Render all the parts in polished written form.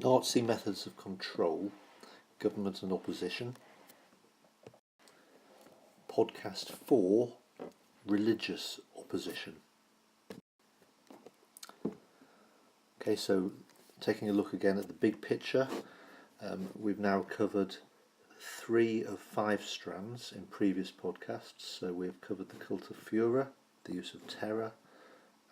Nazi methods of control, government and opposition. Podcast 4, religious opposition. Okay, so taking a look again at the big picture, we've now covered 3 of 5 strands in previous podcasts. So we've covered the cult of Führer, the use of terror,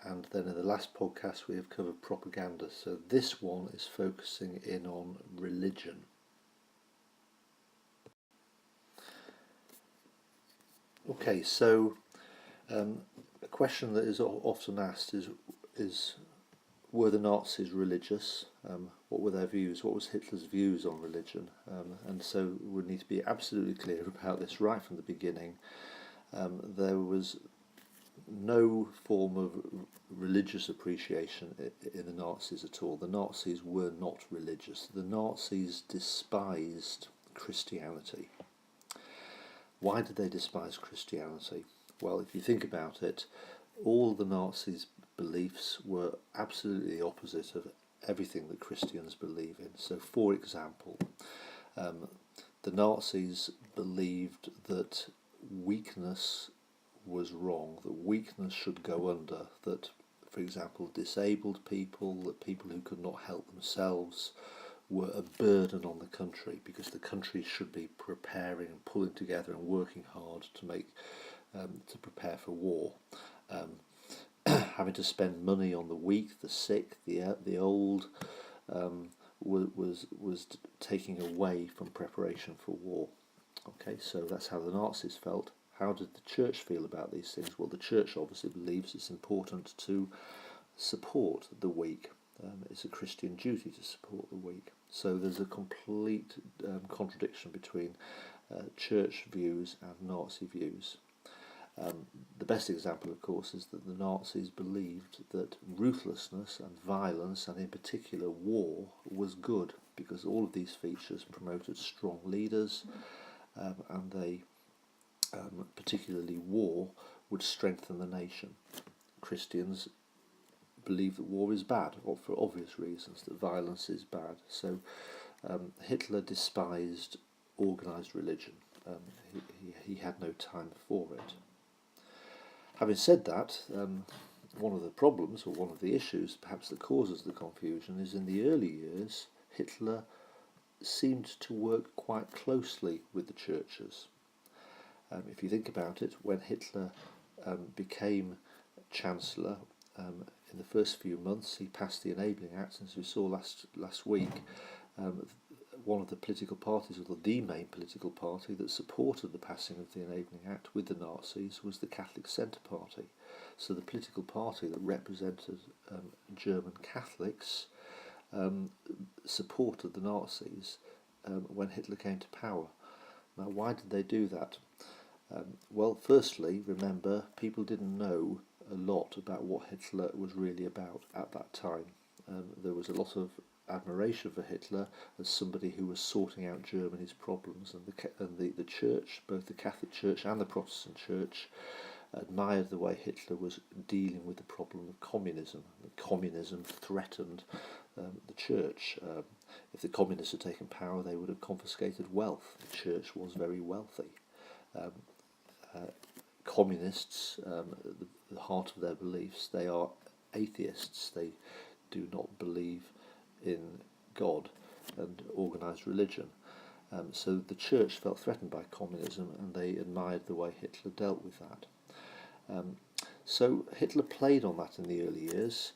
and then in the last podcast we have covered propaganda. So this one is focusing in on religion. Okay, so a question that is often asked is were the Nazis religious? What were their views? What was Hitler's views on religion? And so we need to be absolutely clear about this right from the beginning. There was no form of religious appreciation in the Nazis at all. The Nazis were not religious. The Nazis despised Christianity. Why did they despise Christianity? Well, if you think about it, all the Nazis' beliefs were absolutely the opposite of everything that Christians believe in. So, for example, the Nazis believed that weakness was wrong, that weakness should go under, that, for example, disabled people, that people who could not help themselves were a burden on the country, because the country should be preparing and pulling together and working hard to prepare for war. Having to spend money on the weak, the sick, the old, was taking away from preparation for war. Okay, so that's how the Nazis felt. How did the church feel about these things? Well, the church obviously believes it's important to support the weak. It's a Christian duty to support the weak. So there's a complete contradiction between church views and Nazi views. The best example, of course, is that the Nazis believed that ruthlessness and violence, and in particular war, was good, because all of these features promoted strong leaders, and they, particularly war, would strengthen the nation. Christians believe that war is bad, for obvious reasons, that violence is bad. So Hitler despised organised religion. He had no time for it. Having said that, one of the problems, or one of the issues perhaps that causes the confusion, is in the early years Hitler seemed to work quite closely with the churches. If you think about it, when Hitler became Chancellor, in the first few months he passed the Enabling Act, and as we saw last week, one of the political parties, or the main political party that supported the passing of the Enabling Act with the Nazis, was the Catholic Centre Party. So the political party that represented German Catholics supported the Nazis when Hitler came to power. Now, why did they do that? Well, firstly, remember, people didn't know a lot about what Hitler was really about at that time. There was a lot of admiration for Hitler as somebody who was sorting out Germany's problems, and the church, both the Catholic Church and the Protestant Church, admired the way Hitler was dealing with the problem of communism. Communism threatened the church. If the communists had taken power, they would have confiscated wealth. The church was very wealthy. Communists, the heart of their beliefs, they are atheists. They do not believe in God and organised religion. So the church felt threatened by communism, and they admired the way Hitler dealt with that. So Hitler played on that in the early years.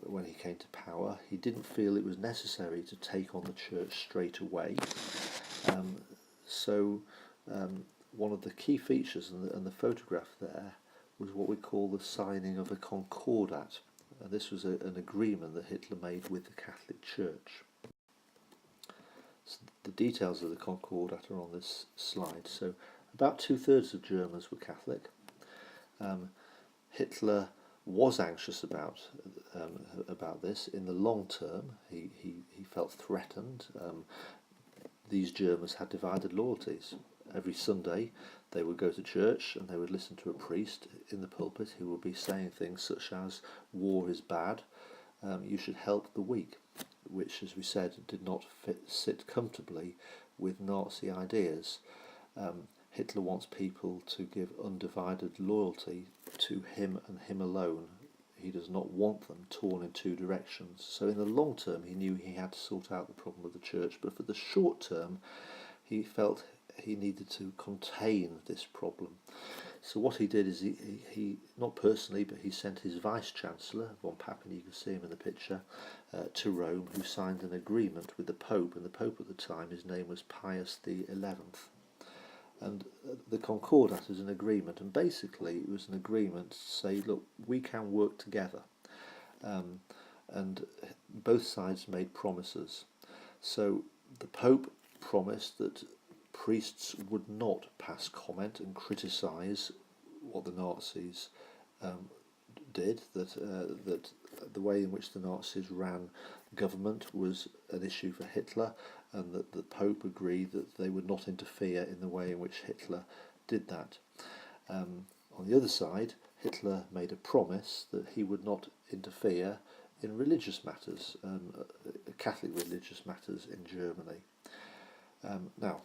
When he came to power, he didn't feel it was necessary to take on the church straight away. One of the key features in the photograph there was what we call the signing of a Concordat. And this was an agreement that Hitler made with the Catholic Church. So the details of the Concordat are on this slide. So about 2/3 of Germans were Catholic. Hitler was anxious about this. In the long term, he felt threatened. These Germans had divided loyalties. Every Sunday they would go to church and they would listen to a priest in the pulpit who would be saying things such as, war is bad, you should help the weak. which, as we said, did not sit comfortably with Nazi ideas. Hitler wants people to give undivided loyalty to him and him alone. He does not want them torn in two directions. So in the long term, he knew he had to sort out the problem of the church, but for the short term, he felt he needed to contain this problem. So what he did is he not personally, but he sent his vice-chancellor, von Papen, you can see him in the picture, to Rome, who signed an agreement with the Pope, and the Pope at the time, his name was Pius XI. And the Concordat is an agreement, and basically it was an agreement to say, look, we can work together. And both sides made promises. So the Pope promised that priests would not pass comment and criticise what the Nazis did, that the way in which the Nazis ran government was an issue for Hitler, and that the Pope agreed that they would not interfere in the way in which Hitler did that. On the other side, Hitler made a promise that he would not interfere in religious matters, Catholic religious matters in Germany. Now,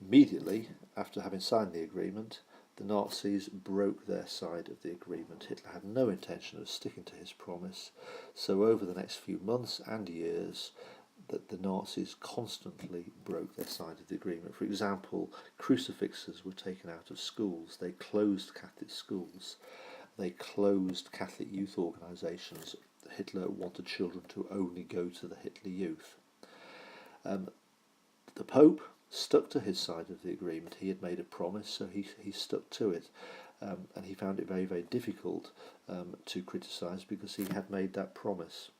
immediately after having signed the agreement, the Nazis broke their side of the agreement. Hitler had no intention of sticking to his promise, so over the next few months and years, that the Nazis constantly broke their side of the agreement. For example, crucifixes were taken out of schools. They closed Catholic schools. They closed Catholic youth organisations. Hitler wanted children to only go to the Hitler Youth. The Pope stuck to his side of the agreement. He had made a promise, so he stuck to it. And he found it very, very difficult to criticise because he had made that promise.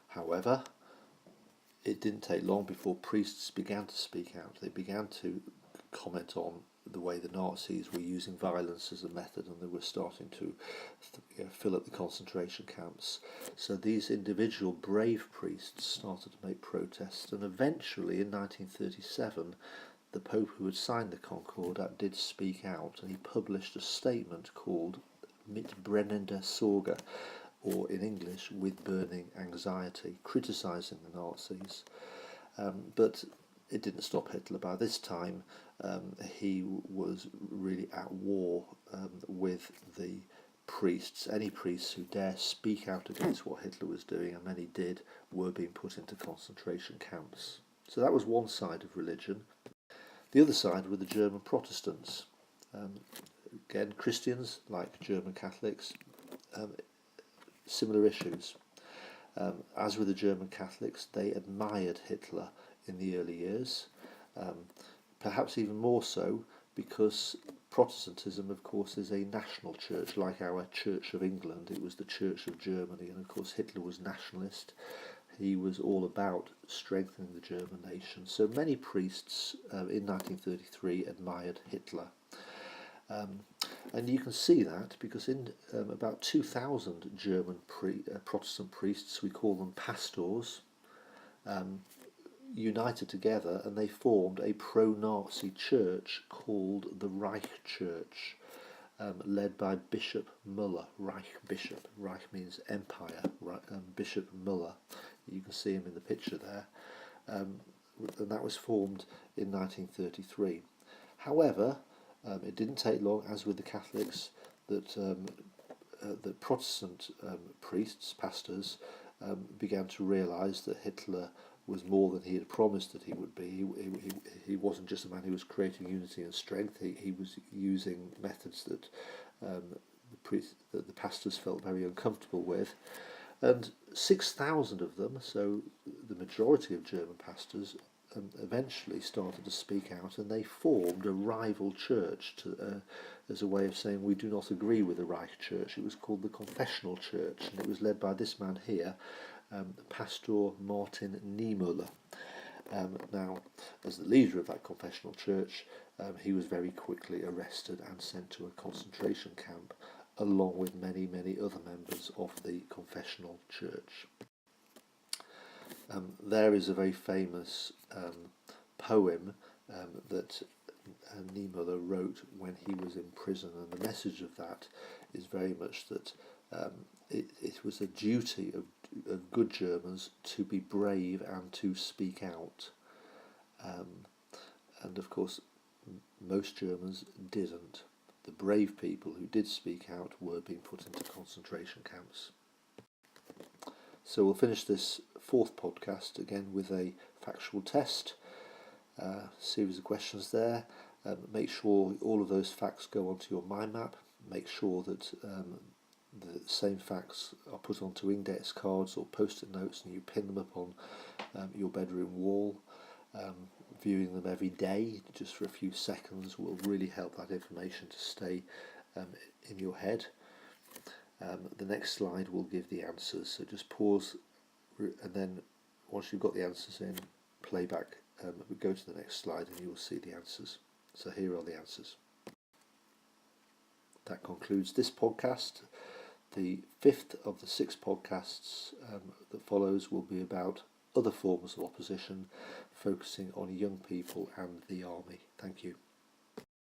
However, it didn't take long before priests began to speak out. They began to comment on the way the Nazis were using violence as a method, and they were starting to fill up the concentration camps. So these individual brave priests started to make protests, and eventually in 1937 the Pope, who had signed the Concordat, did speak out, and he published a statement called Mit brennender Sorge, or in English, with burning anxiety, criticising the Nazis. But it didn't stop Hitler. By this time, he was really at war with the priests. Any priests who dare speak out against what Hitler was doing, and many did, were being put into concentration camps. So that was one side of religion. The other side were the German Protestants. Again, Christians, like German Catholics, similar issues. As with the German Catholics, they admired Hitler in the early years, perhaps even more so because Protestantism, of course, is a national church, like our Church of England. It was the Church of Germany, and of course Hitler was nationalist. He was all about strengthening the German nation. So many priests in 1933 admired Hitler. And you can see that because in about 2,000 German Protestant priests, we call them pastors, united together, and they formed a pro-Nazi church called the Reich Church, led by Bishop Müller. Reich Bishop. Reich means empire. Bishop Müller. You can see him in the picture there. And that was formed in 1933. However, it didn't take long, as with the Catholics, that the Protestant priests, pastors, began to realise that Hitler was more than he had promised that he would be. He wasn't just a man who was creating unity and strength. He was using methods that the pastors felt very uncomfortable with. And 6,000 of them, so the majority of German pastors, eventually started to speak out, and they formed a rival church as a way of saying we do not agree with the Reich Church. It was called the Confessional Church, and it was led by this man here, Pastor Martin Niemöller. Now, as the leader of that confessional church, he was very quickly arrested and sent to a concentration camp, along with many, many other members of the confessional church. There is a very famous poem that Niemöller wrote when he was in prison, and the message of that is very much that it was a duty good Germans to be brave and to speak out. And of course, most Germans didn't. The brave people who did speak out were being put into concentration camps. So we'll finish this fourth podcast again with a factual test, series of questions there. Make sure all of those facts go onto your mind map. Make sure that the same facts are put onto index cards or post-it notes and you pin them up on your bedroom wall. Viewing them every day, just for a few seconds, will really help that information to stay in your head. The next slide will give the answers, so just pause and then once you've got the answers in, play back, go to the next slide and you will see the answers. So here are the answers. That concludes this podcast. The fifth of the 6 podcasts that follows will be about other forms of opposition, focusing on young people and the army. Thank you.